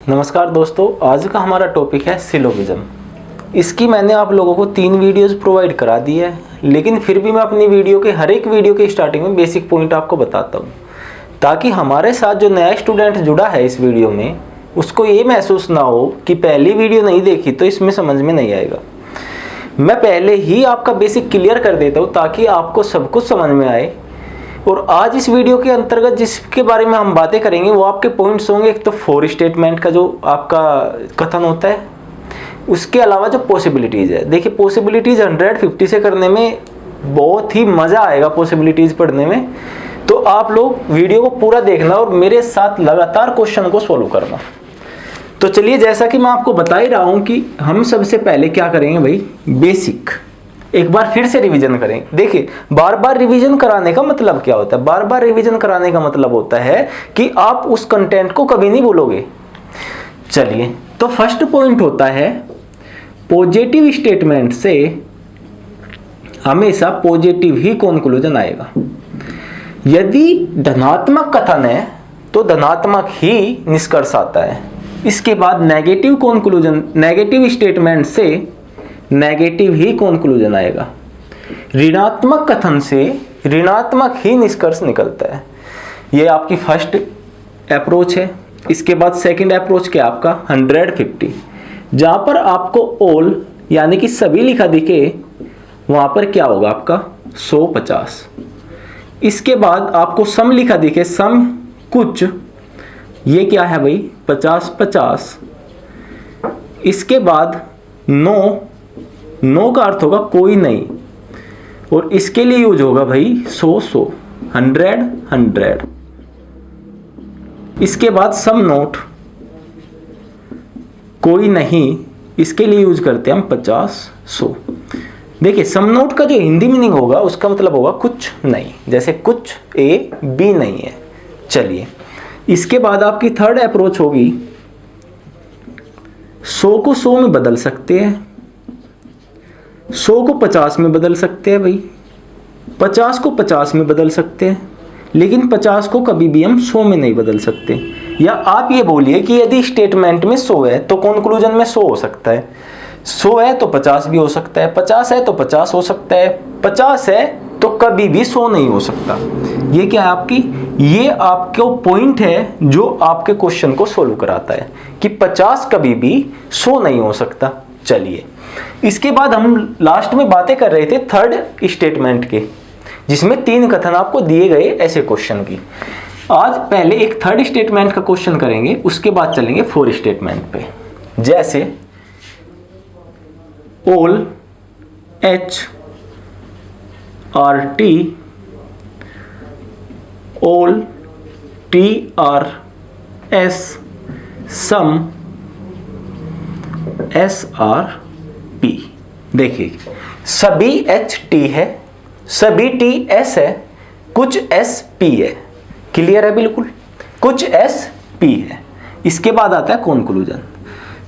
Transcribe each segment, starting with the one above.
नमस्कार दोस्तों, आज का हमारा टॉपिक है सिलोगिज्म। इसकी मैंने आप लोगों को 3 वीडियोस प्रोवाइड करा दी है, लेकिन फिर भी मैं अपनी हर एक वीडियो के स्टार्टिंग में बेसिक पॉइंट आपको बताता हूँ, ताकि हमारे साथ जो नया स्टूडेंट जुड़ा है इस वीडियो में, उसको ये महसूस ना हो कि पहली वीडियो नहीं देखी तो इसमें समझ में नहीं आएगा। मैं पहले ही आपका बेसिक क्लियर कर देता हूँ ताकि आपको सब कुछ समझ में आए। और आज इस वीडियो के अंतर्गत जिसके बारे में हम बातें करेंगे वो आपके पॉइंट्स होंगे। एक तो फोर स्टेटमेंट का जो आपका कथन होता है, उसके अलावा जो पॉसिबिलिटीज़ है। देखिए, पॉसिबिलिटीज़ 150 से करने में बहुत ही मज़ा आएगा पॉसिबिलिटीज़ पढ़ने में। तो आप लोग वीडियो को पूरा देखना और मेरे साथ लगातार क्वेश्चन को सॉल्व करना। तो चलिए, जैसा कि मैं आपको बता ही रहा हूँ कि हम सबसे पहले क्या करेंगे भाई, बेसिक एक बार फिर से रिवीजन करें। देखिए, बार बार रिवीजन कराने का मतलब क्या होता है? बार बार रिवीजन कराने का मतलब होता है कि आप उस कंटेंट को कभी नहीं भूलोगे। चलिए, तो फर्स्ट पॉइंट होता है, पॉजिटिव स्टेटमेंट से हमेशा पॉजिटिव ही कंक्लूजन आएगा। यदि धनात्मक कथन है तो धनात्मक ही निष्कर्ष आता है। इसके बाद नेगेटिव कंक्लूजन, नेगेटिव स्टेटमेंट से नेगेटिव ही कंक्लूजन आएगा। ऋणात्मक कथन से ऋणात्मक ही निष्कर्ष निकलता है। ये आपकी फर्स्ट अप्रोच है। इसके बाद सेकंड अप्रोच क्या आपका 150, जहां पर आपको ऑल यानी कि सभी लिखा दिखे, वहां पर क्या होगा आपका 150। इसके बाद आपको सम लिखा दिखे, सम कुछ, ये क्या है भाई 50-50। इसके बाद नो का अर्थ होगा कोई नहीं, और इसके लिए यूज होगा भाई 100, 100। इसके बाद सम नोट, कोई नहीं, इसके लिए यूज करते हैं हम 50-100। देखिए, सम नोट का जो हिंदी मीनिंग होगा उसका मतलब होगा कुछ नहीं, जैसे कुछ ए बी नहीं है। चलिए, इसके बाद आपकी थर्ड अप्रोच होगी, 100 को 100 में बदल सकते हैं, 100 को 50 में बदल सकते हैं भाई, 50 को 50 में बदल सकते हैं, लेकिन 50 को कभी भी हम 100 में नहीं बदल सकते। या आप ये बोलिए कि यदि स्टेटमेंट में 100 है तो कंक्लूजन में 100 हो सकता है, 100 है तो 50 भी हो सकता है, 50 है तो 50 हो सकता है, 50 है तो कभी भी 100 नहीं हो सकता। ये क्या है आपकी, ये आपके पॉइंट है जो आपके क्वेश्चन को सोल्व कराता है कि 50 कभी भी 100 नहीं हो सकता। चलिए, इसके बाद हम लास्ट में बातें कर रहे थे थर्ड स्टेटमेंट के, जिसमें 3 कथन आपको दिए गए ऐसे क्वेश्चन की। आज पहले एक थर्ड स्टेटमेंट का क्वेश्चन करेंगे, उसके बाद चलेंगे फोर स्टेटमेंट पे। जैसे ऑल HRT, ऑल TRS, सम SRP। देखिए, सभी HT है, सभी TS है, कुछ SP है। क्लियर है बिल्कुल, कुछ SP है। इसके बाद आता है कंक्लूजन।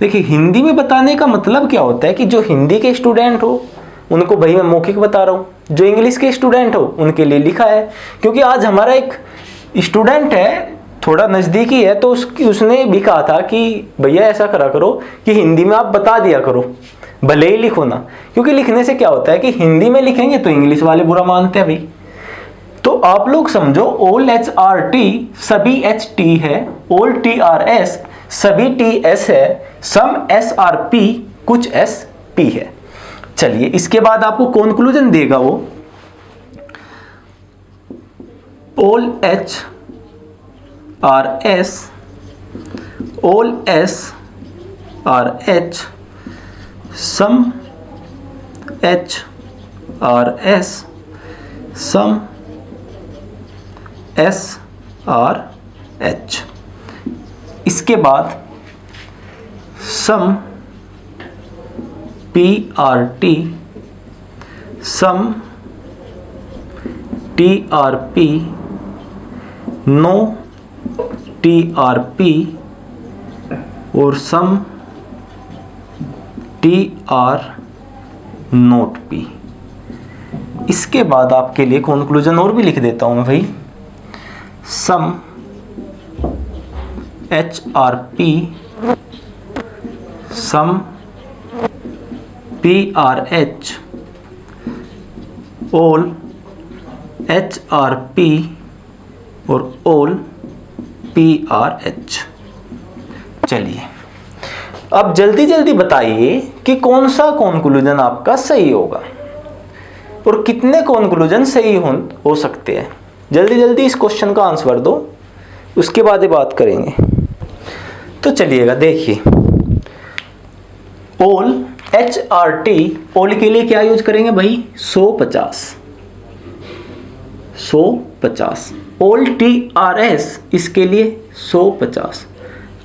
देखिए, हिंदी में बताने का मतलब क्या होता है कि जो हिंदी के स्टूडेंट हो उनको भाई मैं मौखिक बता रहा हूँ, जो इंग्लिश के स्टूडेंट हो उनके लिए लिखा है। क्योंकि आज हमारा एक स्टूडेंट है, थोड़ा नज़दीकी है, तो उसने भी कहा था कि भैया ऐसा करा करो कि हिंदी में आप बता दिया करो, भले ही लिखो ना। क्योंकि लिखने से क्या होता है कि हिंदी में लिखेंगे तो इंग्लिश वाले बुरा मानते हैं भाई। तो आप लोग समझो, ऑल HRT सभी HT है, ऑल TRS सभी TS है, सम SRP कुछ SP है। चलिए, इसके बाद आपको कंक्लूजन देगा वो, ऑल HRS, ऑल SRH, सम HRS, सम SRH। इसके बाद सम PRT, सम TRP, नो TRP और सम TR नोट P। इसके बाद आपके लिए कंक्लूजन और भी लिख देता हूं मैं भाई, सम HRP सम PRH all HRP और all PRH। चलिए अब जल्दी जल्दी बताइए कि कौन सा कॉन्क्लूजन आपका सही होगा और कितने कॉन्क्लूजन सही हो सकते हैं। जल्दी जल्दी इस क्वेश्चन का आंसर दो, उसके बाद ही बात करेंगे। तो चलिएगा देखिए, ऑल HRT ऑल के लिए क्या यूज करेंगे भाई, 150 ऑल TRS इसके लिए 150।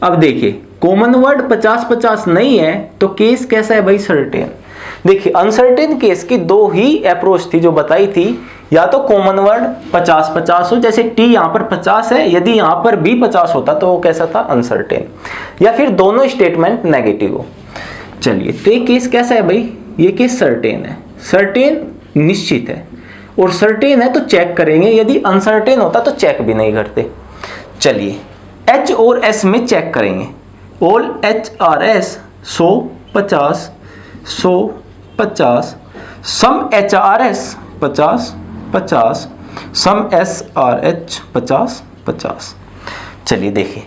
अब देखिए कॉमन वर्ड 50-50 नहीं है तो केस कैसा है भाई, सर्टेन। देखिए अनसर्टेन केस की दो ही अप्रोच थी जो बताई थी, या तो कॉमन वर्ड 50-50 हो, जैसे T यहाँ पर 50 है, यदि यहाँ पर भी 50 होता तो वो कैसा था, अनसर्टेन, या फिर दोनों स्टेटमेंट नेगेटिव हो। चलिए तो ये केस कैसा है भाई, ये केस सर्टेन है। सर्टेन निश्चित है और सर्टेन है तो चेक करेंगे, यदि अनसर्टेन होता तो चेक भी नहीं करते। चलिए H और S में चेक करेंगे। ऑल HRS 150 सम HRS 50 सम SRH 50। चलिए देखिए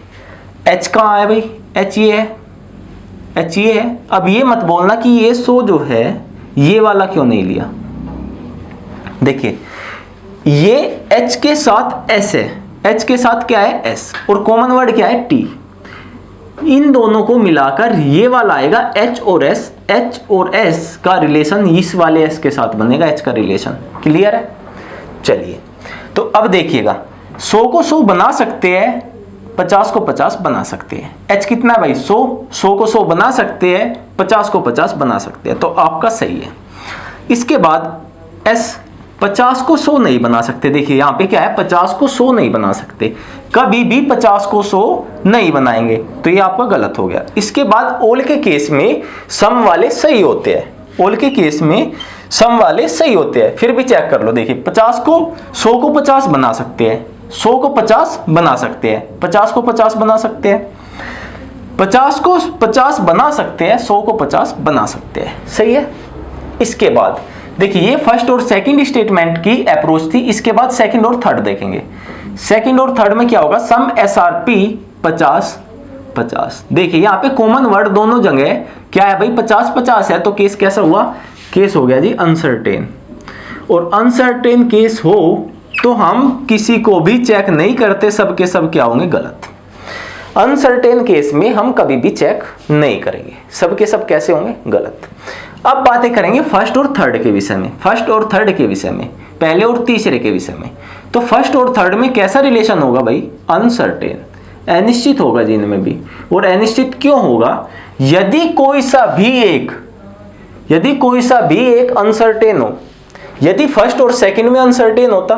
H कहाँ है भाई, H ये है, H ये है। अब ये मत बोलना कि ये 100 जो है ये वाला क्यों नहीं लिया। देखिए ये H के साथ S है, H के साथ क्या है S, और कॉमन वर्ड क्या है T। इन दोनों को मिलाकर ये वाला आएगा H और S। H और S का रिलेशन इस वाले S के साथ बनेगा, H का रिलेशन। क्लियर है। चलिए तो अब देखिएगा 100 को 100 बना सकते हैं, 50 को 50 बना सकते हैं। H कितना है भाई, 100 को 100 बना सकते हैं, 50 को 50 बना सकते हैं, तो आपका सही है। इसके बाद S 50 को 100 नहीं बना सकते। देखिए यहाँ पे क्या है, 50 को 100 नहीं बना सकते, कभी भी 50 को 100 नहीं बनाएंगे, तो ये आपका गलत हो गया। इसके बाद ऑल के केस में सम वाले सही होते हैं, ऑल के केस में सम वाले सही होते हैं। फिर भी चेक कर लो, देखिए 50 को 100 को 50 बना सकते हैं, 100 को 50 बना सकते हैं, 50 को 50 बना सकते हैं, 50 को 50 बना सकते हैं, 100 को 50 बना सकते हैं। सही है। इसके बाद देखिए ये फर्स्ट और सेकंड स्टेटमेंट की अप्रोच थी। इसके बाद सेकंड और थर्ड देखेंगे। सेकंड और थर्ड में क्या होगा, सम SRP 50। देखिए यहाँ पे कॉमन वर्ड दोनों जगह क्या है भाई, 50-50 है, तो केस कैसा हुआ, केस हो गया जी अनसर्टेन। और अनसर्टेन केस हो तो हम किसी को भी चेक नहीं करते, सबके सब क्या होंगे, गलत। अनसर्टेन केस में हम कभी भी चेक नहीं करेंगे, सबके सब कैसे होंगे, गलत। अब बातें करेंगे फर्स्ट और थर्ड के विषय में, फर्स्ट और थर्ड के विषय में, पहले और तीसरे के विषय में। तो फर्स्ट और थर्ड में कैसा रिलेशन होगा भाई, अनसर्टेन, अनिश्चित होगा जी इनमें भी। और अनिश्चित क्यों होगा, यदि कोई सा भी एक अनसर्टेन हो। यदि फर्स्ट और सेकंड में अनसर्टेन होता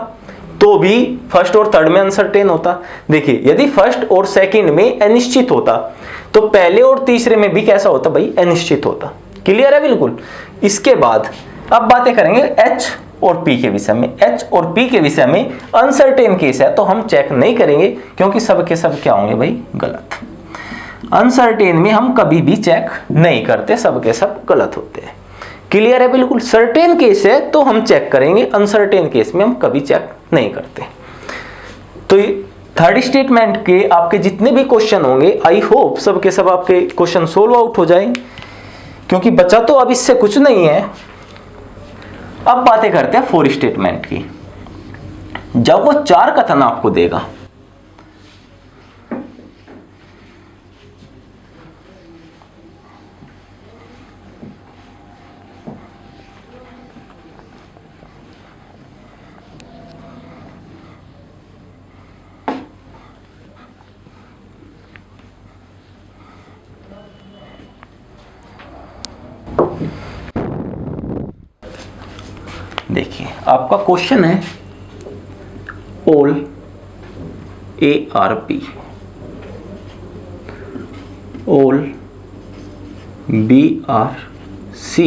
तो भी फर्स्ट और थर्ड में अनसर्टेन होता। देखिए यदि फर्स्ट और सेकंड में अनिश्चित होता तो पहले और तीसरे में भी कैसा होता भाई, अनिश्चित होता। क्लियर है बिल्कुल। इसके बाद अब बातें करेंगे H और P के विषय में। H और P के विषय में अनसर्टेन केस है तो हम चेक नहीं करेंगे, क्योंकि सब के सब क्या होंगे भाई, गलत। अनसर्टेन में हम कभी भी चेक नहीं करते, सब के सब गलत होते हैं। क्लियर है बिल्कुल। सर्टेन केस है तो हम चेक करेंगे, अनसर्टेन केस में हम कभी चेक नहीं करते। तो थर्ड स्टेटमेंट के आपके जितने भी क्वेश्चन होंगे, आई होप सब के सब आपके क्वेश्चन सोल्व आउट हो जाएंगे, क्योंकि बचा तो अब इससे कुछ नहीं है। अब बातें करते हैं फोर स्टेटमेंट की। जब वो 4 कथन आपको देगा, देखिए आपका क्वेश्चन है ऑल ARP, ऑल BRC,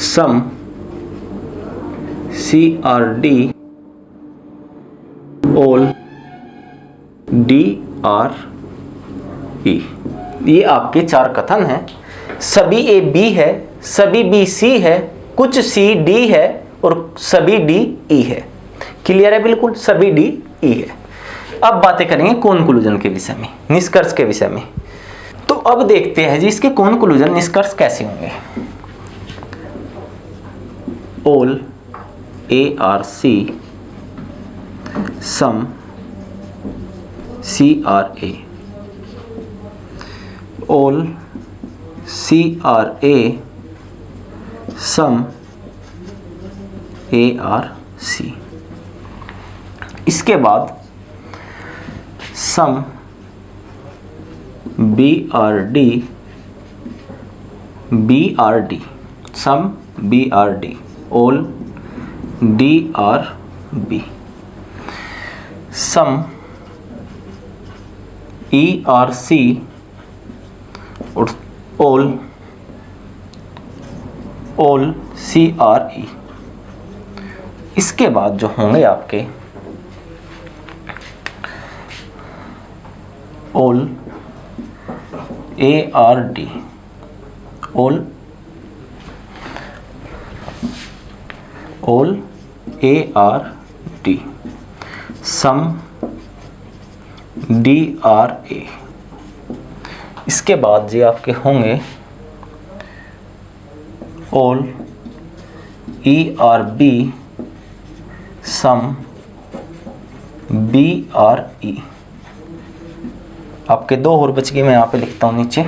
सम CRD, ऑल DR ई। ये आपके 4 कथन हैं। सभी ए बी है, सभी बी सी है, कुछ सी डी है और सभी डी ई है। क्लियर है बिल्कुल, सभी डी ई है। अब बातें करेंगे कॉन्क्लूजन के विषय में, निष्कर्ष के विषय में। तो अब देखते हैं जी इसके कॉन्क्लूजन निष्कर्ष कैसे होंगे। All A are C some C are A, all C are A some A are C. इसके बाद some B are D, B are D, some B are D, all D are B, some E are C और all C R E. इसके बाद जो होंगे आपके all A are D, all A are D, some D are A. इसके बाद जी आपके होंगे all E are B some B are E. आपके 2 और बच गए, मैं यहाँ पे लिखता हूँ नीचे,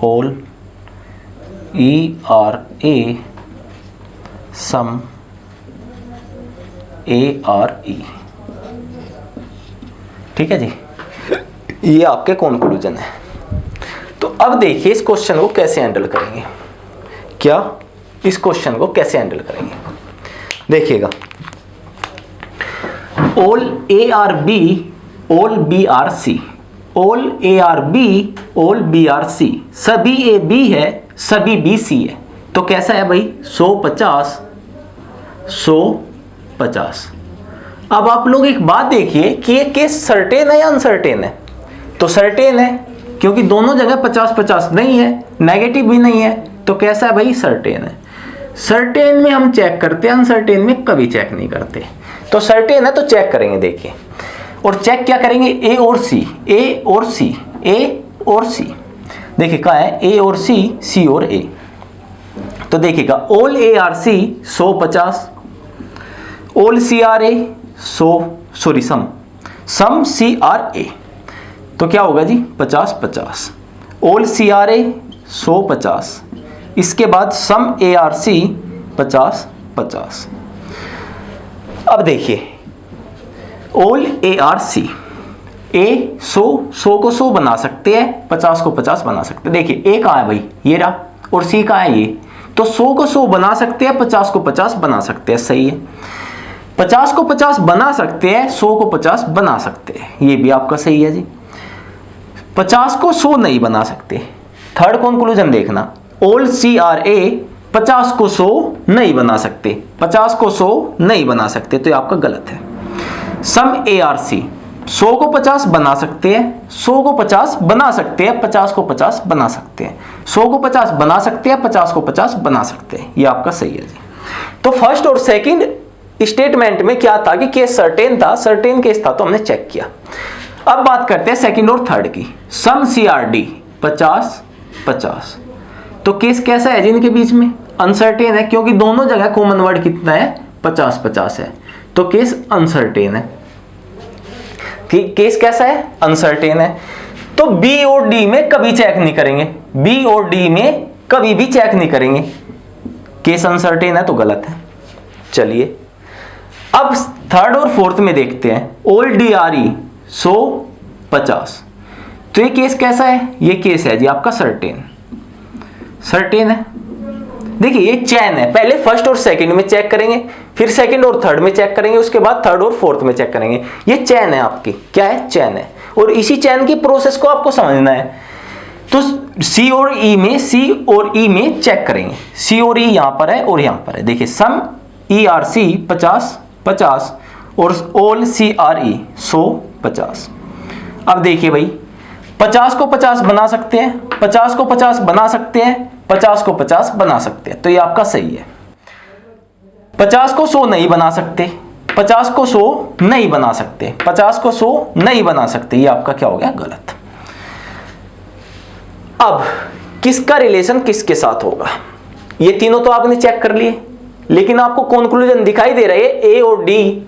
all E are A some A are E. ठीक है जी, ये आपके कॉन्क्लूजन है। तो अब देखिए इस क्वेश्चन को कैसे हैंडल करेंगे। क्या इस क्वेश्चन को कैसे हैंडल करेंगे, देखिएगा। All A are B, all B are C, all A are B, all B are C, सभी ए बी है, सभी बी सी है। तो कैसा है भाई, 150 150। अब आप लोग एक बात देखिए कि ये केस सर्टेन है या अनसर्टेन है। तो सर्टेन है, क्योंकि दोनों जगह 50-50 नहीं है, नेगेटिव भी नहीं है। तो कैसा है भाई, सर्टेन है। सर्टेन में हम चेक करते हैं, अनसर्टेन में कभी चेक नहीं करते। तो सर्टेन है तो चेक करेंगे, देखिए। और चेक क्या करेंगे, ए और सी, ए और सी, ए और सी। देखिए कहाँ है, ए और सी, सी और ए। तो देखिएगा all A are C 150, all C are A 100, sorry some C are A. तो क्या होगा जी, 50-50। ऑल सी आर ए 150, इसके बाद सम ए आर सी 50-50। अब देखिए ऑल ए आर सी, ए 100 को 100 बना सकते हैं, 50 को 50 बना सकते हैं। देखिए ए कहाँ है भाई, ये रहा, और सी कहाँ है, ये। तो 100 को 100 बना सकते हैं, 50 को 50 बना सकते हैं, सही है। 50 को 50 बना सकते हैं, 100 को 50 बना सकते हैं, ये भी आपका सही है जी। 50 को 100 नहीं बना सकते। थर्ड कंक्लूजन देखना, ऑल सी आर ए 50 को 100 नहीं बना सकते, 50 को 100 नहीं बना सकते, तो ये आपका गलत है। सम ए आर सी 100 को 50 बना सकते हैं, 100 को 50 बना सकते हैं, 50 को 50 बना सकते हैं, 100 को 50 बना सकते हैं, 50 को 50 बना सकते हैं, ये आपका सही है जी। तो फर्स्ट और सेकंड स्टेटमेंट में क्या था कि केस सर्टेन था, सर्टेन केस था तो हमने चेक किया। अब बात करते हैं सेकंड और थर्ड की। सम सी आर डी 50-50, तो केस कैसा है जिनके बीच में, अनसर्टेन है, क्योंकि दोनों जगह कॉमन वर्ड कितना है, 50-50 है। तो केस अनसर्टेन है। केस कैसा है, अनसर्टेन है। तो बी और डी में कभी चेक नहीं करेंगे, बी और डी में कभी भी चेक नहीं करेंगे, केस अनसर्टेन है तो गलत है। चलिए अब थर्ड और फोर्थ में देखते हैं। ऑल डी आर ई 150, तो ये केस कैसा है, ये केस है जी आपका सर्टेन, सर्टेन है। देखिए ये चैन है, पहले फर्स्ट और सेकंड में चेक करेंगे, फिर सेकंड और थर्ड में चेक करेंगे, उसके बाद थर्ड और फोर्थ में चेक करेंगे। ये चैन है आपकी, क्या है, चैन है। और इसी चैन की प्रोसेस को आपको समझना है। तो सी और ई में, सी और ई में चेक करेंगे। सी और ई यहां पर है और यहां पर है। देखिए सम ई आर सी 50-50 और ऑल सी आर ई 150। अब देखिए भाई, 50 को 50 बना सकते हैं, 50 को 50 बना सकते हैं, 50 को 50 बना सकते हैं, तो ये आपका सही है। 50 को 100 नहीं बना सकते, 50 को 100 नहीं बना सकते, 50 को 100 नहीं बना सकते, ये आपका क्या हो गया? गलत। अब किसका रिलेशन किसके साथ होगा? ये तीनों तो आपने चेक कर लिए, लेकिन आपको कंक्लूजन दिखाई दे रहा है ए और डी,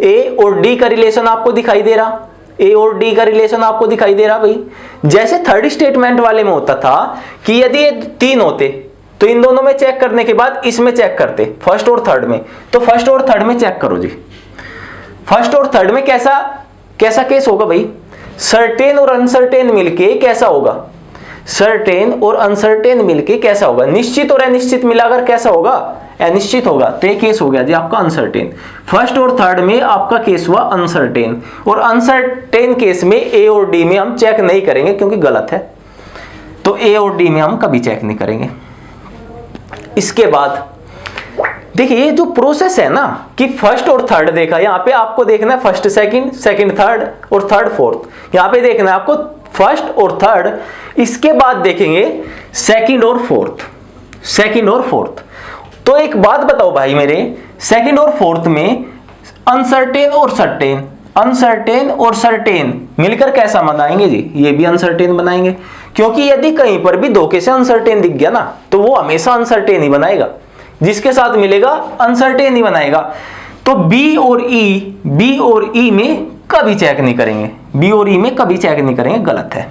ए और डी का रिलेशन आपको दिखाई दे रहा, ए और डी का रिलेशन आपको दिखाई दे रहा भाई। जैसे थर्ड स्टेटमेंट वाले में होता था कि यदि ये तीन होते तो इन दोनों में चेक करने के बाद इसमें चेक करते, फर्स्ट और थर्ड में, तो फर्स्ट और थर्ड में चेक करो जी। फर्स्ट और थर्ड में कैसा कैसा केस होगा भाई? सर्टेन और अनसर्टेन मिलके कैसा होगा? सर्टेन और अनसर्टेन मिलके कैसा होगा? निश्चित और अनिश्चित मिलाकर कैसा होगा? अनिश्चित होगा। तो ये केस हो गया जी आपका अनसर्टेन। फर्स्ट और थर्ड में आपका केस हुआ अनसर्टेन, और अनसर्टेन केस में ए और डी में हम चेक नहीं करेंगे क्योंकि गलत है, तो ए और डी में हम कभी चेक नहीं करेंगे। इसके बाद देखिए ये जो प्रोसेस है ना कि फर्स्ट और थर्ड देखा, यहाँ पे आपको देखना है फर्स्ट सेकंड, सेकंड थर्ड और थर्ड फोर्थ, यहाँ पे देखना है आपको फर्स्ट और थर्ड, इसके बाद देखेंगे सेकंड और फोर्थ, सेकंड और फोर्थ। तो एक बात बताओ भाई मेरे, सेकंड और फोर्थ में अनसर्टेन और सर्टेन, अनसर्टेन और सर्टेन मिलकर कैसा बनाएंगे जी? ये भी अनसर्टेन बनाएंगे, क्योंकि यदि कहीं पर भी धोखे से अनसर्टेन दिख गया ना तो वो हमेशा अनसर्टेन ही बनाएगा, जिसके साथ मिलेगा अनसर्टेन ही बनाएगा। तो बी और ई, बी और ई में कभी चेक नहीं करेंगे, बी और ई में कभी चेक नहीं करेंगे, गलत है।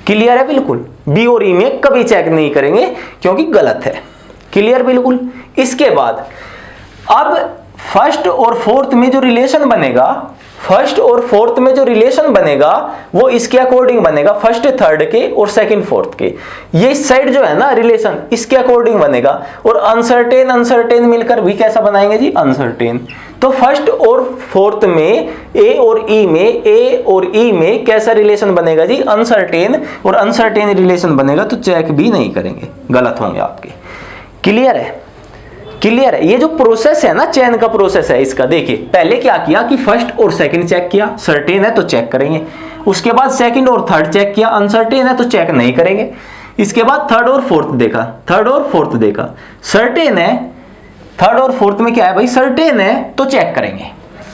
क्लियर है बिल्कुल? बी और ई में कभी चेक नहीं करेंगे क्योंकि गलत है। क्लियर बिल्कुल? इसके बाद अब फर्स्ट और फोर्थ में जो रिलेशन बनेगा, फर्स्ट और फोर्थ में जो रिलेशन बनेगा वो इसके अकॉर्डिंग बनेगा, फर्स्ट थर्ड के और सेकंड फोर्थ के। ये इस साइड जो है ना रिलेशन, इसके अकॉर्डिंग बनेगा। और अनसर्टेन अनसर्टेन मिलकर भी कैसा बनाएंगे जी? अनसर्टेन। तो फर्स्ट और फोर्थ में ए और ई में, ए और ई में कैसा रिलेशन बनेगा जी? अनसर्टेन। और अनसर्टेन रिलेशन बनेगा तो चेक भी नहीं करेंगे, गलत होंगे आपके। क्लियर है? क्लियर है? ये जो प्रोसेस है ना, चेन का प्रोसेस है इसका, देखिए पहले क्या किया कि फर्स्ट और सेकंड चेक किया, सर्टेन है तो चेक करेंगे। उसके बाद सेकंड और थर्ड चेक किया, अनसर्टेन है तो चेक नहीं करेंगे। इसके बाद थर्ड और फोर्थ देखा, थर्ड और फोर्थ देखा, सर्टेन है, थर्ड और फोर्थ में क्या है भाई? सर्टेन है तो चेक करेंगे,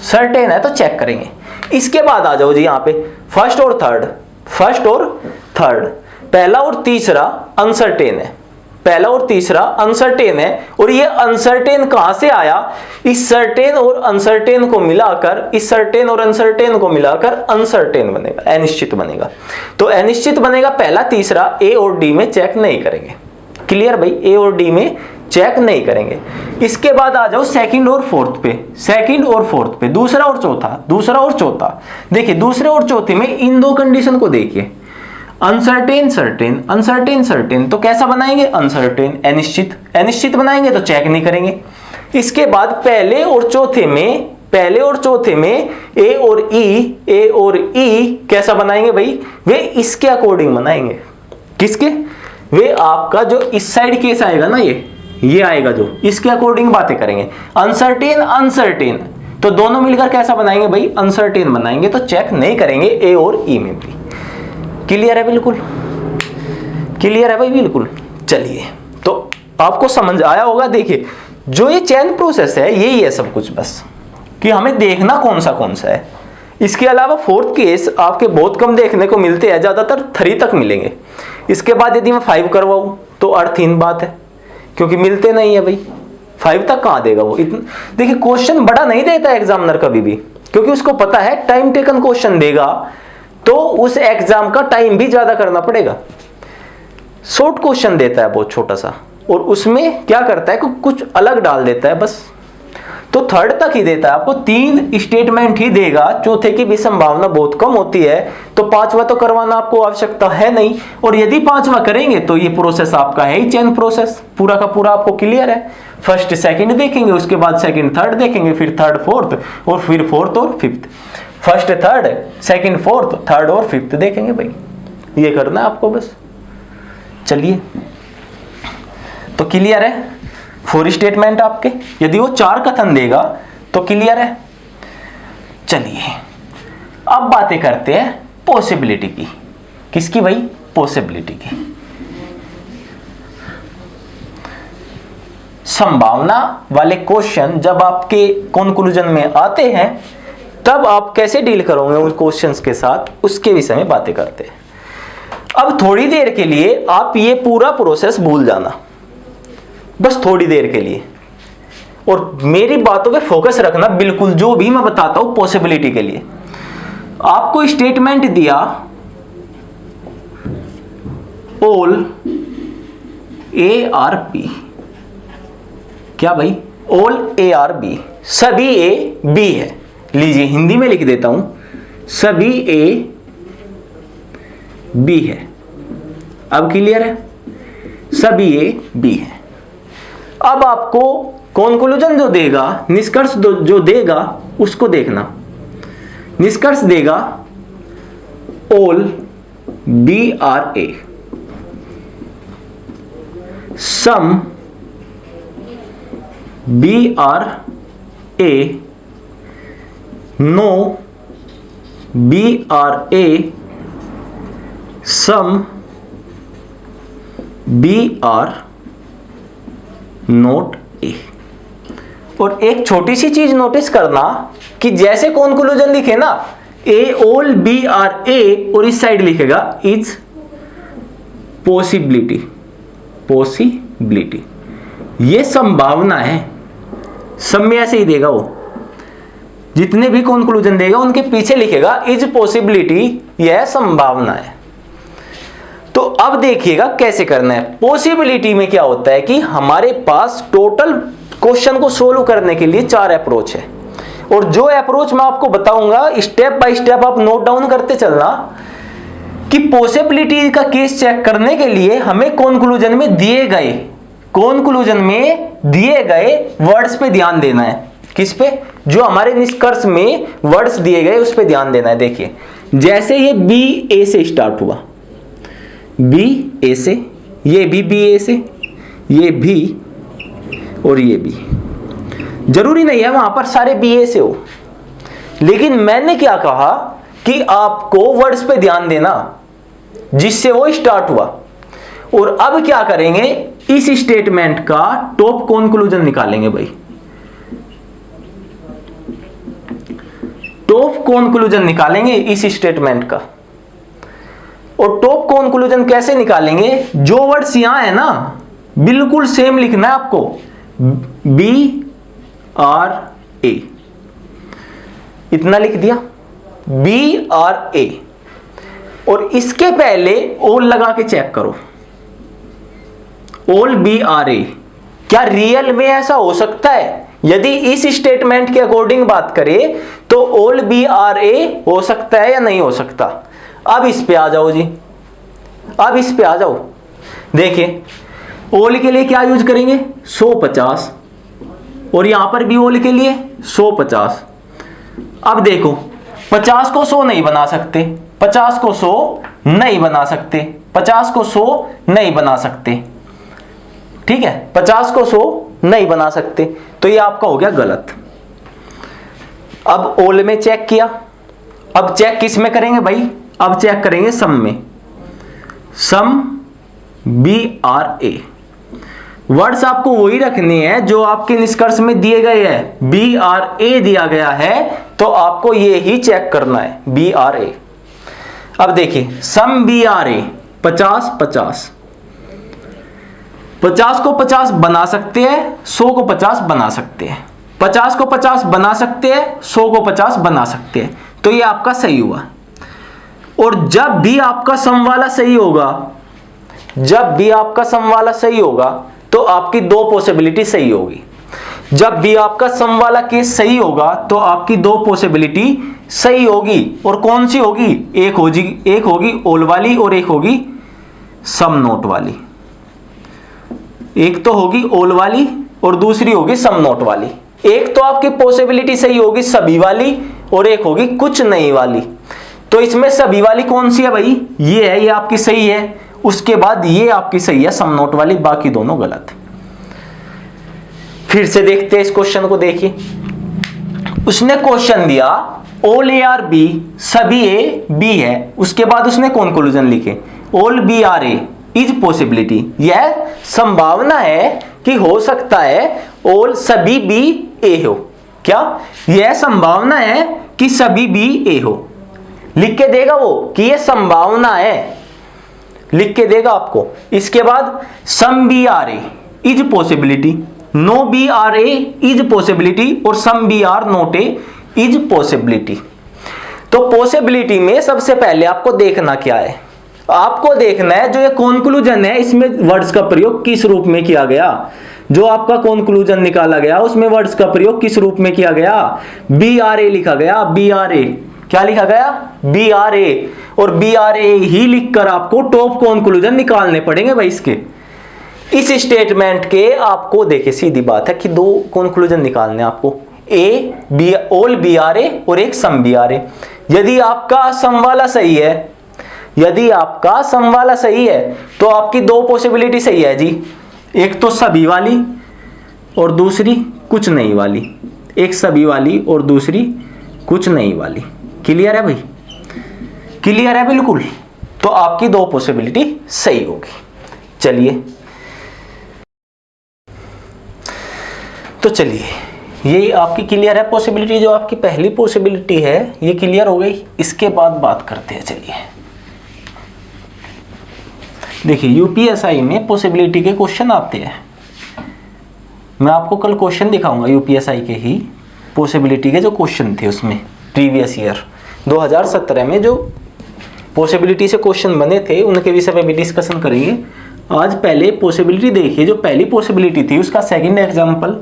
सर्टेन है तो चेक करेंगे। इसके बाद आ जाओ जी यहाँ पे फर्स्ट और थर्ड, फर्स्ट और थर्ड, पहला और तीसरा अनसर्टेन है, पहला और तीसरा अनसर्टेन है। और ये अनसर्टेन कहां से आया? इस सर्टेन और अनसर्टेन को मिलाकर, इस सर्टेन और अनसर्टेन को मिलाकर अनसर्टेन बनेगा, अनिश्चित बनेगा। तो अनिश्चित बनेगा पहला, तीसरा ए और डी में चेक नहीं करेंगे। क्लियर भाई? ए और डी में चेक नहीं करेंगे। इसके बाद आ जाओ सेकंड और फोर्थ पे, सेकंड और फोर्थ पे, दूसरा और चौथा, दूसरा और चौथा। देखिए दूसरे और चौथे में इन दो कंडीशन को देखिए, अनसर्टेन सर्टेन, अनसर्टेन सर्टेन, तो कैसा बनाएंगे? अनसर्टेन, अनिश्चित, अनिश्चित बनाएंगे तो चेक नहीं करेंगे। इसके बाद पहले और चौथे में, पहले और चौथे में ए और ई, ए और ई कैसा बनाएंगे भाई? वे इसके अकॉर्डिंग बनाएंगे। किसके? वे आपका जो इस साइड केस आएगा ना, ये आएगा जो, इसके अकॉर्डिंग बातें करेंगे। अनसर्टेन अनसर्टेन, तो दोनों मिलकर कैसा बनाएंगे भाई? अनसर्टेन बनाएंगे, तो चेक नहीं करेंगे ए और ई में भी। क्लियर है बिल्कुल? क्लियर है भाई बिल्कुल? चलिए तो आपको समझ आया होगा। देखिए जो ये चेन प्रोसेस है यही है सब कुछ, बस कि हमें देखना कौन सा है। इसके अलावा फोर्थ केस आपके बहुत कम देखने को मिलते हैं, ज्यादातर 3 तक मिलेंगे। इसके बाद यदि मैं 5 करवाऊं तो अर्थहीन बात है, क्योंकि मिलते नहीं है भाई। 5 तक कहां देगा वो? देखिए क्वेश्चन बड़ा नहीं देता एग्जामिनर कभी भी, क्योंकि उसको पता है टाइम टेकन क्वेश्चन देगा तो उस एग्जाम का टाइम भी ज्यादा करना पड़ेगा। शॉर्ट क्वेश्चन देता है बहुत छोटा सा, और उसमें क्या करता है कि कुछ अलग डाल देता है बस। तो थर्ड तक ही देता है आपको, 3 स्टेटमेंट ही देगा, चौथे की भी संभावना बहुत कम होती है। तो 5वां तो करवाना आपको आवश्यकता है नहीं, और यदि 5वां करेंगे तो ये प्रोसेस आपका है ही चेन प्रोसेस, पूरा का पूरा आपको क्लियर है। फर्स्ट सेकंड देखेंगे, उसके बाद सेकंड थर्ड देखेंगे, फिर थर्ड फोर्थ, और फिर फोर्थ और fifth, first third second fourth, third और फिफ्थ देखेंगे भाई। ये करना है आपको बस। चलिए तो क्लियर है? 4 स्टेटमेंट आपके, यदि वो 4 कथन देगा तो क्लियर है। चलिए अब बातें करते हैं पॉसिबिलिटी की। किसकी भाई? पॉसिबिलिटी की। संभावना वाले क्वेश्चन जब आपके कंक्लूजन में आते हैं तब आप कैसे डील करोगे उन क्वेश्चंस के साथ, उसके विषय में बातें करते हैं। अब थोड़ी देर के लिए आप ये पूरा प्रोसेस भूल जाना, बस थोड़ी देर के लिए, और मेरी बातों पे फोकस रखना बिल्कुल। जो भी मैं बताता हूं पॉसिबिलिटी के लिए, आपको स्टेटमेंट दिया ऑल ए आर बी। क्या भाई? ऑल ए आर बी, सभी ए बी है। लीजिए हिंदी में लिख देता हूं, सभी ए बी है। अब क्लियर है? सभी ए बी है। अब आपको कंक्लूजन जो देगा, निष्कर्ष जो देगा, उसको देखना। निष्कर्ष देगा all B are A, some B are A, no B are A, some B are not A. और एक छोटी सी चीज नोटिस करना कि जैसे कंक्लूजन लिखे ना, ए ऑल बी आर ए, और इस साइड लिखेगा इज पॉसिबिलिटी। पॉसिबिलिटी ये संभावना है। सब में ऐसे ही देगा वो, जितने भी कंक्लूजन देगा उनके पीछे लिखेगा इज पॉसिबिलिटी, यह संभावना है। तो अब देखिएगा कैसे करना है। पॉसिबिलिटी में क्या होता है कि हमारे पास टोटल क्वेश्चन को सोल्व करने के लिए 4 अप्रोच है, और जो अप्रोच मैं आपको बताऊंगा स्टेप बाय स्टेप आप नोट डाउन करते चलना कि पॉसिबिलिटी का केस चेक करने के लिए हमें कंक्लूजन में दिए गए वर्ड्स पे ध्यान देना है। किस पे? जो हमारे निष्कर्ष में वर्ड्स दिए गए उस पे ध्यान देना है। देखिए जैसे ये बी ए से स्टार्ट हुआ, बी ए से, ये भी बी ए से, ये भी और ये भी। जरूरी नहीं है वहां पर सारे बी ए से हो, लेकिन मैंने क्या कहा कि आपको वर्ड्स पे ध्यान देना जिससे वो स्टार्ट हुआ। और अब क्या करेंगे, इस स्टेटमेंट का टॉप कंक्लूजन निकालेंगे भाई। टॉप कंक्लूजन निकालेंगे इस स्टेटमेंट का। और टॉप कंक्लूजन कैसे निकालेंगे? जो वर्ड्स यहां है ना बिल्कुल सेम लिखना है आपको, बी आर ए, इतना लिख दिया, बी आर ए। और इसके पहले ऑल लगा के चेक करो, ऑल बी आर ए। क्या रियल में ऐसा हो सकता है? यदि इस स्टेटमेंट के अकॉर्डिंग बात करें तो ऑल बी आर ए हो सकता है या नहीं हो सकता? अब इस पे आ जाओ जी, अब इस पे आ जाओ। देखिए ऑल के लिए क्या यूज करेंगे? 150, और यहां पर भी ऑल के लिए 150। अब देखो 50 को 100 नहीं बना सकते, 50 को 100 नहीं बना सकते, 50 को 100 नहीं बना सकते, ठीक है, 50 को 100 नहीं बना सकते, तो ये आपका हो गया गलत। अब ऑल में चेक किया, अब चेक किस में करेंगे भाई? अब चेक करेंगे सम में, some B are A. Words आपको वही रखने हैं जो आपके निष्कर्ष में दिए गए हैं। बी आर ए दिया गया है तो आपको ये ही चेक करना है, बी आर ए। अब देखिए सम बी आर ए 50 50, 50 को 50 बना सकते हैं, 100 को 50 बना सकते हैं, 50 को 50 बना सकते हैं, 100 को 50 बना सकते हैं, तो ये आपका सही हुआ। और जब भी आपका सम वाला सही होगा, जब भी आपका सम वाला सही होगा तो आपकी 2 पॉसिबिलिटी सही होगी। जब भी आपका सम वाला केस सही होगा तो आपकी 2 पॉसिबिलिटी सही होगी। और कौन सी होगी? एक होगी ऑल वाली और एक होगी सम नोट वाली। एक तो होगी ऑल वाली और दूसरी होगी सम नोट वाली। एक तो आपकी पॉसिबिलिटी सही होगी सभी वाली और एक होगी कुछ नहीं वाली। तो इसमें सभी वाली कौन सी है भाई? ये है, ये आपकी सही है। उसके बाद ये आपकी सही है सम नोट वाली, बाकी दोनों गलत। फिर से देखते हैं इस क्वेश्चन को। देखिए उसने क्वेश्चन दिया ऑल ए आर बी, सभी ए बी है, उसके बाद उसने कंक्लूजन लिखे all B are A is possibility, यह संभावना है कि हो सकता है ऑल सभी बी ए हो। क्या? यह संभावना है कि सभी बी ए हो। लिख के देगा वो कि यह संभावना है, लिख के देगा आपको। इसके बाद some B are A is possibility, no B are A is possibility और some B are not A is possibility. तो पॉसिबिलिटी में सबसे पहले आपको देखना क्या है, आपको देखना है जो ये कंक्लूजन है इसमें वर्ड्स का प्रयोग किस रूप में किया गया। जो आपका कंक्लूजन निकाला गया उसमें वर्ड्स का प्रयोग किस रूप में किया गया, बी आर ए लिखा गया। बी आर ए क्या लिखा गया, बी आर ए, और बी आर ए ही लिखकर आपको टॉप कंक्लूजन निकालने पड़ेंगे भाई इसके। इस स्टेटमेंट के आपको देखिए सीधी बात है कि दो कंक्लूजन निकालने आपको, A B all B are A और एक सम बी आर ए। यदि आपका सम वाला सही है, यदि आपका सम वाला सही है तो आपकी दो पॉसिबिलिटी सही है जी, एक तो सभी वाली और दूसरी कुछ नहीं वाली, एक सभी वाली और दूसरी कुछ नहीं वाली। क्लियर है भाई, क्लियर है बिल्कुल। तो आपकी दो पॉसिबिलिटी सही होगी। चलिए तो चलिए ये आपकी क्लियर है पॉसिबिलिटी, जो आपकी पहली पॉसिबिलिटी है ये क्लियर हो गई। इसके बाद बात करते हैं। चलिए देखिए यूपीएसआई में पॉसिबिलिटी के क्वेश्चन आते हैं। मैं आपको कल क्वेश्चन दिखाऊंगा यूपीएसआई के ही पॉसिबिलिटी के जो क्वेश्चन थे उसमें प्रीवियस ईयर 2017 में जो पॉसिबिलिटी से क्वेश्चन बने थे उनके विषय में भी डिस्कशन करेंगे। आज पहले पॉसिबिलिटी देखिए, जो पहली पॉसिबिलिटी थी उसका सेकंड एग्जांपल।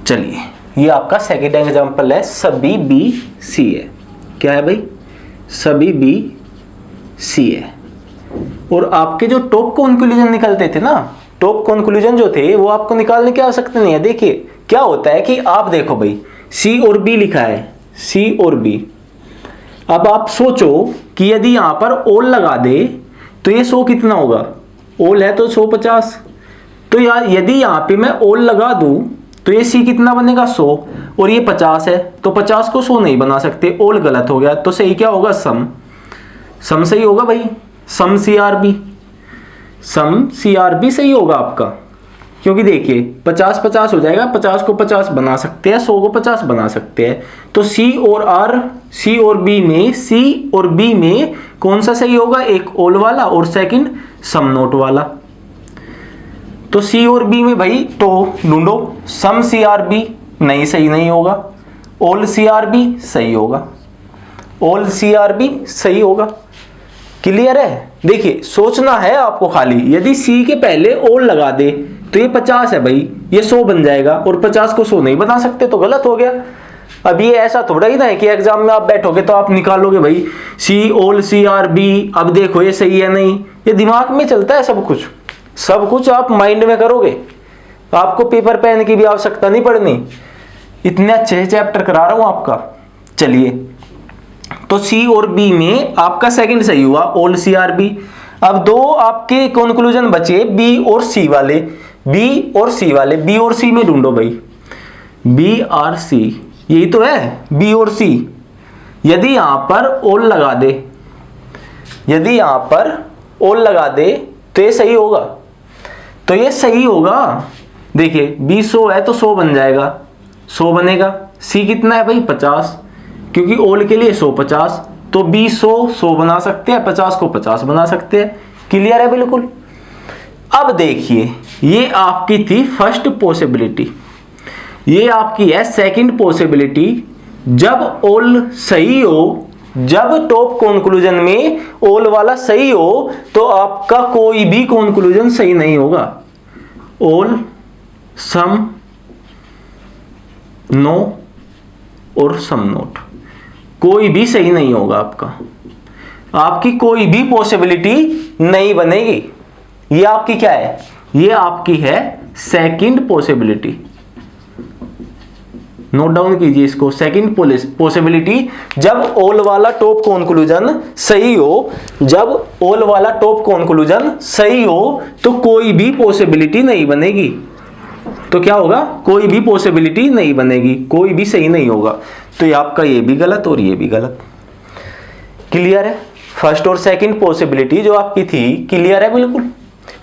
चलिए ये आपका सेकंड एग्जांपल है, सभी बी सी है। क्या है भाई, सभी बी सी है। और आपके जो टॉप कंक्लूजन निकलते थे ना, टॉप कंक्लूजन जो थे वो आपको निकालने की आवश्यकता नहीं है। देखिए क्या होता है कि आप देखो भाई सी और बी लिखा है, सी और बी। अब आप सोचो कि यदि यहां पर ओल लगा दे तो ये 100 कितना होगा, ओल है तो 150। तो यार यदि यहां पे मैं ओल लगा दूं तो ये सी कितना बनेगा 100, और ये 50 है तो 50 को 100 नहीं बना सकते, ओल गलत हो गया। तो सही क्या होगा, सम। सम सही होगा भाई, सम C are B, some C R B सही होगा आपका। क्योंकि देखिए 50 50 हो जाएगा, 50 को 50 बना सकते हैं, 100 को 50 बना सकते हैं। तो सी और आर, सी और बी में, सी और बी में कौन सा सही होगा, एक ओल वाला और सेकंड सम नोट वाला। तो सी और बी में भाई तो ढूंढो, सम सी आर बी नहीं, सही नहीं होगा, ऑल सी आर बी सही होगा, ऑल सी आर बी सही होगा। क्लियर है। देखिए सोचना है आपको खाली, यदि सी के पहले ऑल लगा दे तो ये 50 है भाई, ये 100 बन जाएगा, और 50 को 100 नहीं बना सकते तो गलत हो गया। अब ये ऐसा थोड़ा ही ना है कि एग्जाम में आप बैठोगे तो आप निकालोगे भाई see all C R B, अब देखो ये सही है नहीं, ये दिमाग में चलता है सब कुछ, सब कुछ आप माइंड में करोगे, आपको पेपर पेन की भी आवश्यकता नहीं पड़नी, इतने अच्छे चैप्टर करा रहा हूं आपका। चलिए तो सी और बी में आपका सेकंड सही हुआ, ऑल सी आर बी। अब दो आपके कंक्लूजन बचे बी और सी वाले, बी और सी वाले, बी और सी में ढूंढो भाई, बी आर सी, यही तो है बी और सी। यदि यहां पर ऑल लगा दे, यदि यहां पर ऑल लगा दे तो ये सही होगा, तो ये सही होगा। देखिए बी 100 है तो 100 बन जाएगा, 100 बनेगा। सी कितना है भाई 50, क्योंकि ओल के लिए 100 50, तो बी 100 बना सकते हैं, 50 को 50 बना सकते हैं। क्लियर है बिल्कुल। अब देखिए ये आपकी थी फर्स्ट पॉसिबिलिटी, ये आपकी है सेकंड पॉसिबिलिटी। जब ओल सही हो, जब टॉप कंक्लूजन में ओल वाला सही हो तो आपका कोई भी कंक्लूजन सही नहीं होगा। ओल सम नो और सम नोट, कोई भी सही नहीं होगा आपका, आपकी कोई भी पॉसिबिलिटी नहीं बनेगी। ये आपकी क्या है, ये आपकी है सेकंड पॉसिबिलिटी। नोट डाउन कीजिए इसको, सेकंड पॉसिबिलिटी जब ऑल वाला टॉप कंक्लूजन सही हो, जब ऑल वाला टॉप कंक्लूजन सही हो तो कोई भी पॉसिबिलिटी नहीं बनेगी। तो क्या होगा, कोई भी पॉसिबिलिटी नहीं बनेगी, कोई भी सही नहीं होगा। तो ये आपका ये भी गलत और ये भी गलत। क्लियर है? फर्स्ट और सेकंड पॉसिबिलिटी जो आपकी थी क्लियर है बिल्कुल।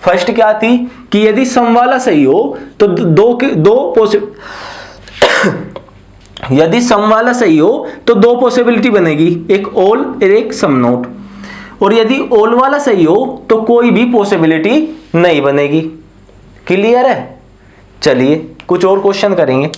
फर्स्ट क्या थी कि यदि सम वाला सही हो तो यदि सम वाला सही हो तो दो पॉसिबिलिटी बनेगी, एक ऑल और एक सम नोट। और यदि ऑल वाला सही हो तो कोई भी पॉसिबिलिटी नहीं बनेगी। क्लियर है? चलिए कुछ और क्वेश्चन करेंगे।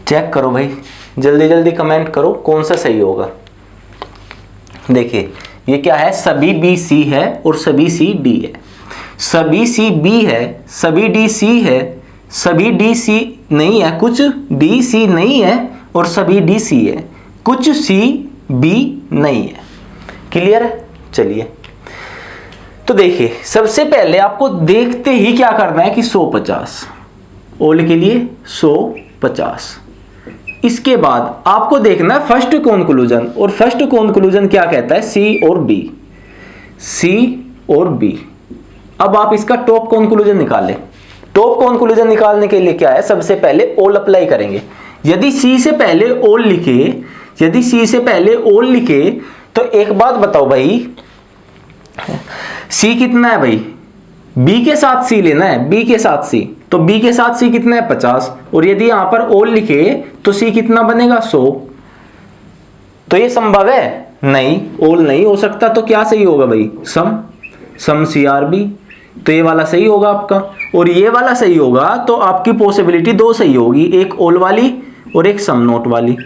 चेक करो भाई, जल्दी जल्दी कमेंट करो कौन सा सही होगा। देखिए ये क्या है, सभी बी सी है और सभी सी डी है। सभी सी बी है, सभी डी सी है, सभी डी सी नहीं है, कुछ डी सी नहीं है और सभी डी सी है, कुछ सी बी नहीं है। क्लियर है? चलिए तो देखिए सबसे पहले आपको देखते ही क्या करना है कि 150 ओल के लिए 150। इसके बाद आपको देखना है फर्स्ट कंक्लूजन, और फर्स्ट कंक्लूजन क्या कहता है, सी और बी, सी और बी। अब आप इसका टॉप कंक्लूजन निकालें। टॉप कंक्लूजन निकालने के लिए क्या है, सबसे पहले ऑल अप्लाई करेंगे। यदि सी से पहले ऑल लिखे, यदि सी से पहले ऑल लिखे तो एक बात बताओ भाई, सी कितना है भाई, बी के साथ सी लेना है, बी के साथ सी, तो बी के साथ सी कितना है 50, और यदि यहां पर ऑल लिखे तो सी कितना बनेगा 100। तो ये संभव है? नहीं, ऑल नहीं हो सकता। तो क्या सही होगा भाई, सम, सम सी आर बी। तो ये वाला सही होगा आपका, और ये वाला सही होगा तो आपकी पॉसिबिलिटी दो सही होगी, एक ऑल वाली और एक सम नोट वाली,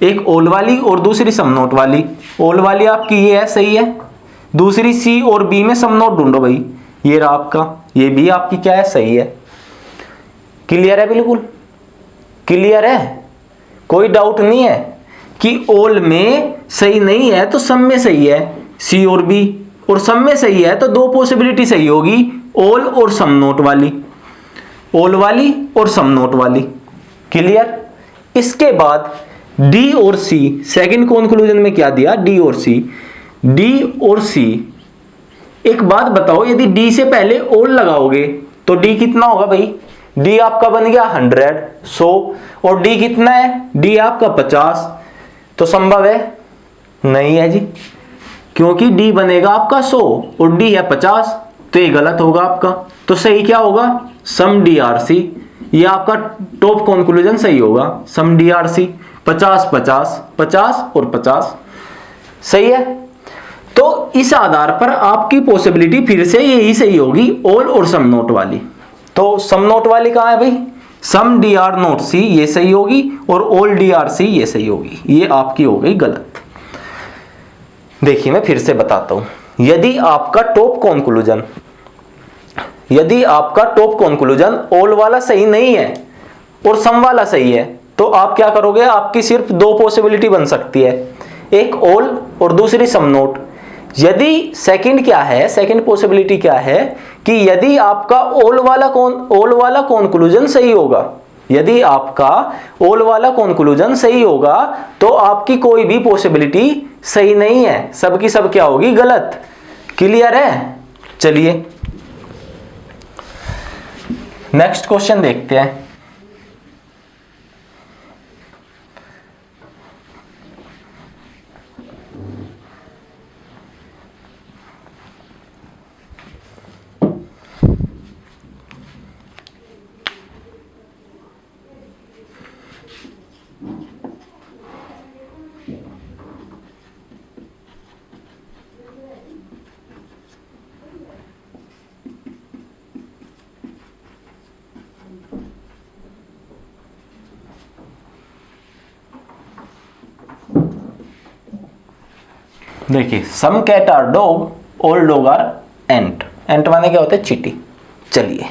एक ऑल वाली और दूसरी सम नोट वाली। ऑल वाली आपकी ये है, सही है। दूसरी सी और बी में सम नोट ढूंढो भाई, ये रहा आपका, ये भी आपकी क्या है, सही है। क्लियर है? बिल्कुल क्लियर है, कोई डाउट नहीं है कि ऑल में सही नहीं है तो सम में सही है, सी और बी, और सम में सही है तो दो पॉसिबिलिटी सही होगी, ऑल और सम नोट वाली, ऑल वाली और सम नोट वाली। क्लियर? इसके बाद डी और सी, सेकंड कंक्लूजन में क्या दिया, डी और सी, डी और सी। एक बात बताओ, यदि डी से पहले ऑल लगाओगे तो डी कितना होगा भाई, डी आपका बन गया 100, 100, और डी कितना है, डी आपका 50। तो संभव है? नहीं है जी, क्योंकि डी बनेगा आपका 100 और डी है 50, तो ये गलत होगा आपका। तो सही क्या होगा, सम डी आर सी। ये आपका टॉप कंक्लूजन सही होगा, सम डी आर सी। 50 50 50 और 50 सही है। तो इस आधार पर आपकी पॉसिबिलिटी फिर से यही सही होगी, ऑल और सम नोट वाली। तो सम नोट वाली कहां है भाई, सम डी आर नोट सी ये सही होगी और ऑल डी आर सी ये सही होगी। ये आपकी हो गई गलत। देखिए मैं फिर से बताता हूं, यदि आपका टॉप कंक्लूजन, यदि आपका टॉप कंक्लूजन ऑल वाला सही नहीं है और सम वाला सही है तो आप क्या करोगे, आपकी सिर्फ दो पॉसिबिलिटी बन सकती है, एक ऑल और दूसरी सम नोट। यदि सेकंड क्या है, सेकंड पॉसिबिलिटी क्या है कि यदि आपका ऑल वाला कंक्लूजन सही होगा, यदि आपका ऑल वाला कंक्लूजन सही होगा तो आपकी कोई भी पॉसिबिलिटी सही नहीं है, सबकी सब क्या होगी, गलत। क्लियर है? चलिए नेक्स्ट क्वेश्चन देखते हैं। देखिए, some cat are dog, all dog are ant. Ant माने क्या होता है, चींटी। चलिए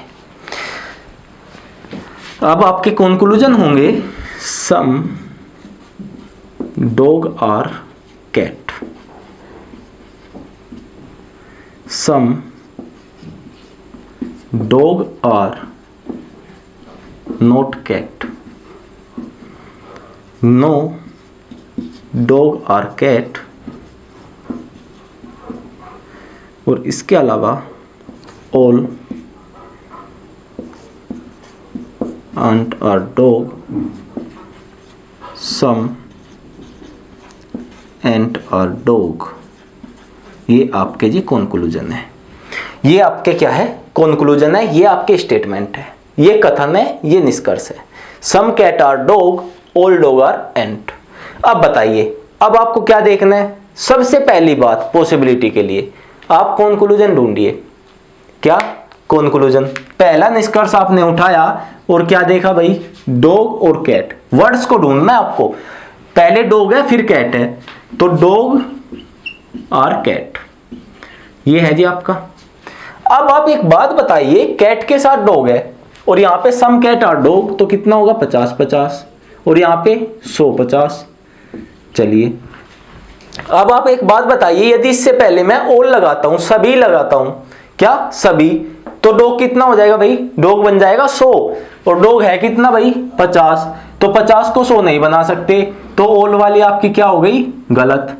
अब आपके कंक्लूजन होंगे some dog are cat, some dog are not cat, no dog are cat, और इसके अलावा all ant are dog, some ant are dog. ये आपके जी कंक्लूजन है। ये आपके क्या है, कंक्लूजन है, ये आपके स्टेटमेंट है, ये कथन है, ये निष्कर्ष है। Some cat are dog, all dog are ant. अब बताइए, अब आपको क्या देखना है? सबसे पहली बात पॉसिबिलिटी के लिए आप कंक्लूजन ढूंढिए। क्या कंक्लूजन? पहला निष्कर्ष आपने उठाया और क्या देखा भाई, डॉग और कैट। वर्ड्स को ढूंढना है आपको, पहले डॉग है फिर कैट है, तो डॉग और कैट, ये है जी आपका। अब आप एक बात बताइए, कैट के साथ डॉग है और यहां पे सम कैट आर डॉग, तो कितना होगा, 50-50, और यहां पे 100-50। चलिए अब आप एक बात बताइए, यदि इससे पहले मैं ऑल लगाता हूं, सभी लगाता हूं, क्या सभी, तो डॉग कितना हो जाएगा भाई, डॉग बन जाएगा 100, और डॉग है कितना भाई, 50, तो 50 को 100 नहीं बना सकते, तो ऑल वाली आपकी क्या हो गई, गलत।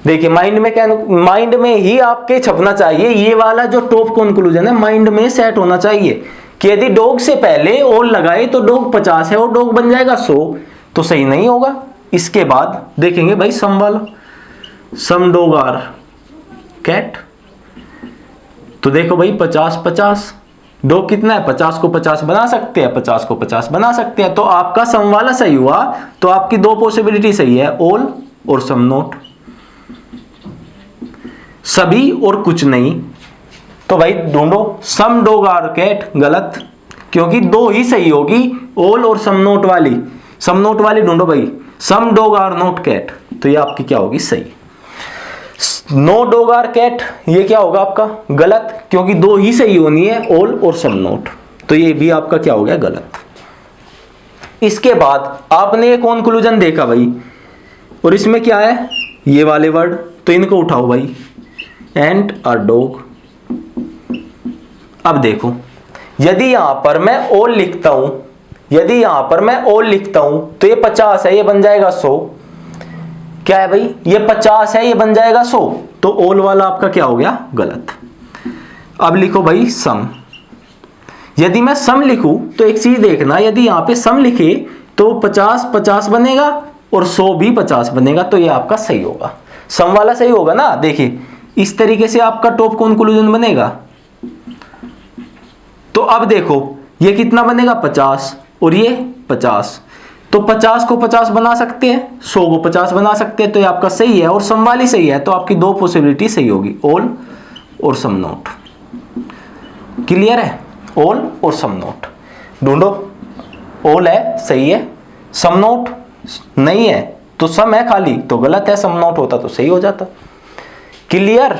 देखिए माइंड में क्या, माइंड में ही आपके छपना चाहिए, ये वाला जो टॉप कंक्लूजन है माइंड में सेट होना चाहिए कि यदि डॉग से पहले ऑल लगाए तो डॉग 50 है और डॉग बन जाएगा 100, तो सही नहीं होगा। इसके बाद देखेंगे भाई सम वाला, सम डॉग आर कैट, तो देखो भाई 50-50, डॉग कितना है, 50 को 50 बना सकते हैं, 50 को 50 बना सकते हैं, तो आपका सम वाला सही हुआ। तो आपकी दो पॉसिबिलिटी सही है, ऑल और सम नोट, सभी और कुछ नहीं। तो भाई ढूंढो, सम डॉग आर कैट, गलत, क्योंकि दो ही सही होगी, ऑल और सम नोट वाली। सम नोट वाली ढूंढो भाई, सम डॉग आर नॉट कैट, तो ये आपकी क्या होगी, सही। नो डॉग आर कैट, ये क्या होगा आपका, गलत, क्योंकि दो ही सही होनी है, ऑल और सम नोट, तो ये भी आपका क्या हो गया, गलत। इसके बाद आपने ये कंक्लूजन देखा भाई, और इसमें क्या है, ये वाले वर्ड, तो इनको उठाओ भाई, एंट आर डॉग। अब देखो, यदि यहां पर मैं ऑल लिखता हूं, यदि यहां पर मैं ऑल लिखता हूं, तो ये 50 है, ये बन जाएगा 100। क्या है भाई, ये 50 है, ये बन जाएगा 100, तो ऑल वाला आपका क्या हो गया, गलत। अब लिखो भाई सम। यदि मैं सम लिखूं तो एक चीज देखना, यदि यहां पे सम लिखे तो 50-50 बनेगा और 100 भी 50 बनेगा, तो ये आपका सही होगा, सम वाला सही होगा ना। देखिए इस तरीके से आपका टॉप कंक्लूजन बनेगा। तो अब देखो ये कितना बनेगा, 50 और ये 50, तो 50 को 50 बना सकते हैं, 100 को 50 बना सकते हैं, तो ये आपका सही है, और सम वाली सही है, तो आपकी दो पॉसिबिलिटी सही होगी, ऑल और सम नोट। क्लियर है, ऑल और सम नोट ढूंढो, ऑल है सही है, सम नोट नहीं है, तो सम है खाली तो गलत है, सम नोट होता तो सही हो जाता। क्लियर,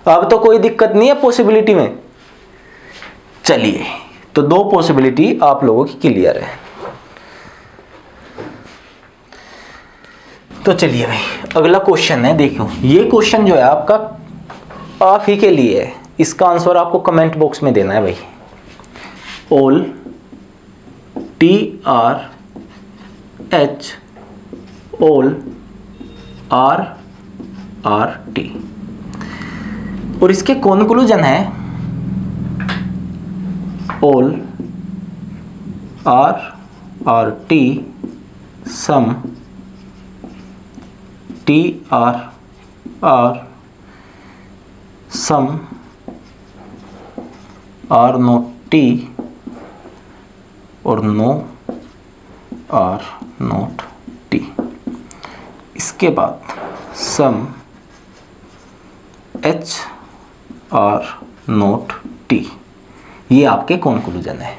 अब तो कोई दिक्कत नहीं है पॉसिबिलिटी में। चलिए तो दो पॉसिबिलिटी आप लोगों की क्लियर है। तो चलिए भाई अगला क्वेश्चन है, देखो ये क्वेश्चन जो है आपका आप ही के लिए है, इसका आंसर आपको कमेंट बॉक्स में देना है भाई। All TRH all RRT। और इसके कॉन्क्लूजन है all RRT sum TRR sum R not T और no R not T। इसके बाद sum H R not T। ये आपके कॉन्क्लूजन है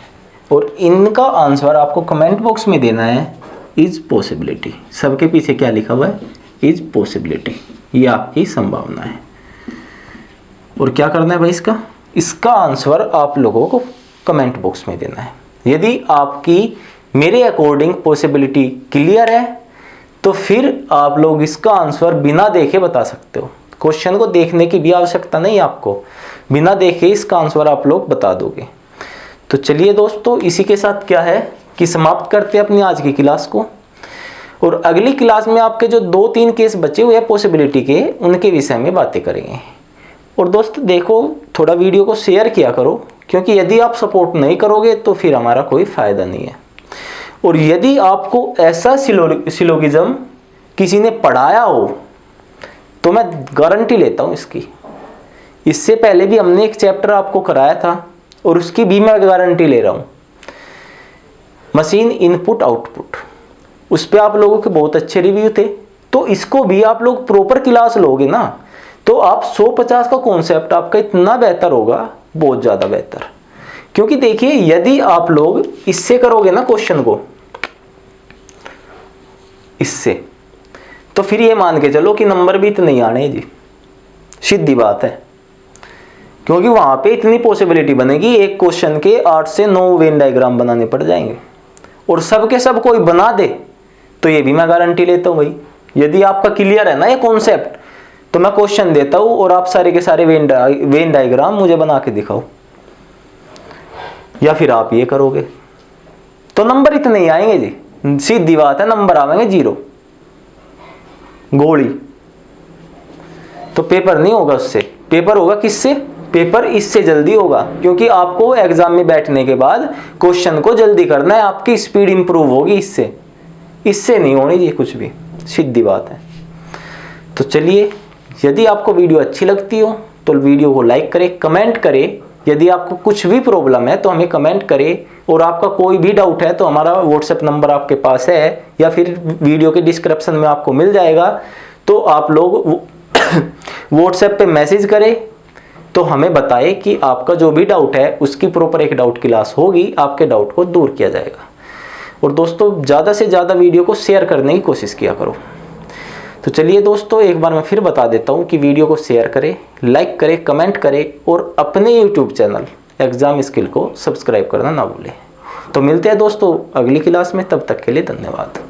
और इनका आंसर आपको कमेंट बॉक्स में देना है इज पॉसिबिलिटी। सबके पीछे क्या लिखा हुआ है? Is possibility. ये आपकी संभावना है। और क्या करना है भाई? इसका आंसर आप लोगों को कमेंट बॉक्स में देना है। यदि आपकी मेरे अकॉर्डिंग पॉसिबिलिटी क्लियर है तो फिर आप लोग इसका आंसर बिना देखे बता सकते हो। क्वेश्चन को देखने की भी आवश्यकता नहीं, आपको बिना देखे इसका आंसर आप लोग बता दोगे। तो चलिए दोस्तों, इसी के साथ क्या है कि समाप्त करते हैं अपनी आज की क्लास को। और अगली क्लास में आपके जो 2-3 केस बचे हुए हैं पॉसिबिलिटी के, उनके विषय में बातें करेंगे। और दोस्तों देखो, थोड़ा वीडियो को शेयर किया करो, क्योंकि यदि आप सपोर्ट नहीं करोगे तो फिर हमारा कोई फ़ायदा नहीं है। और यदि आपको ऐसा सिलोगिज्म किसी ने पढ़ाया हो तो मैं गारंटी लेता हूँ इसकी। इससे पहले भी हमने एक चैप्टर आपको कराया था और उसकी भी मैं गारंटी ले रहा हूँ। मशीन इनपुट आउटपुट, उस पर आप लोगों के बहुत अच्छे रिव्यू थे। तो इसको भी आप लोग प्रॉपर क्लास लोगे ना तो आप 150 का कॉन्सेप्ट आपका इतना बेहतर होगा, बहुत ज़्यादा बेहतर। क्योंकि देखिए, यदि आप लोग इससे करोगे ना क्वेश्चन को, इससे, तो फिर ये मान के चलो कि नंबर भी इतने नहीं आने जी, सीधी बात है। क्योंकि वहां पे इतनी पॉसिबिलिटी बनेगी, एक क्वेश्चन के 8 से 9 वेन डायग्राम बनाने पड़ जाएंगे। और सब के सब कोई बना दे तो ये भी मैं गारंटी लेता हूँ भाई। यदि आपका क्लियर है ना ये कॉन्सेप्ट, तो मैं क्वेश्चन देता हूँ और आप सारे के सारे वेन डायग्राम मुझे बना के दिखाओ, या फिर आप ये करोगे तो नंबर इतने ही आएंगे जी, सीधी बात है। नंबर आएंगे 0 गोली। तो पेपर नहीं होगा उससे, पेपर होगा किससे? पेपर इससे जल्दी होगा, क्योंकि आपको एग्जाम में बैठने के बाद क्वेश्चन को जल्दी करना है, आपकी स्पीड इंप्रूव होगी इससे। इससे नहीं होनी जी कुछ भी, सीधी बात है। तो चलिए, यदि आपको वीडियो अच्छी लगती हो तो वीडियो को लाइक करें, कमेंट करें। यदि आपको कुछ भी प्रॉब्लम है तो हमें कमेंट करें, और आपका कोई भी डाउट है तो हमारा व्हाट्सएप नंबर आपके पास है या फिर वीडियो के डिस्क्रिप्शन में आपको मिल जाएगा। तो आप लोग व्हाट्सएप पे मैसेज करें तो हमें बताएं कि आपका जो भी डाउट है उसकी प्रॉपर एक डाउट क्लास होगी, आपके डाउट को दूर किया जाएगा। और दोस्तों, ज़्यादा से ज़्यादा वीडियो को शेयर करने की कोशिश किया करो। तो चलिए दोस्तों, एक बार मैं फिर बता देता हूँ कि वीडियो को शेयर करें, लाइक करें, कमेंट करें और अपने यूट्यूब चैनल एग्जाम स्किल को सब्सक्राइब करना ना भूलें। तो मिलते हैं दोस्तों अगली क्लास में, तब तक के लिए धन्यवाद।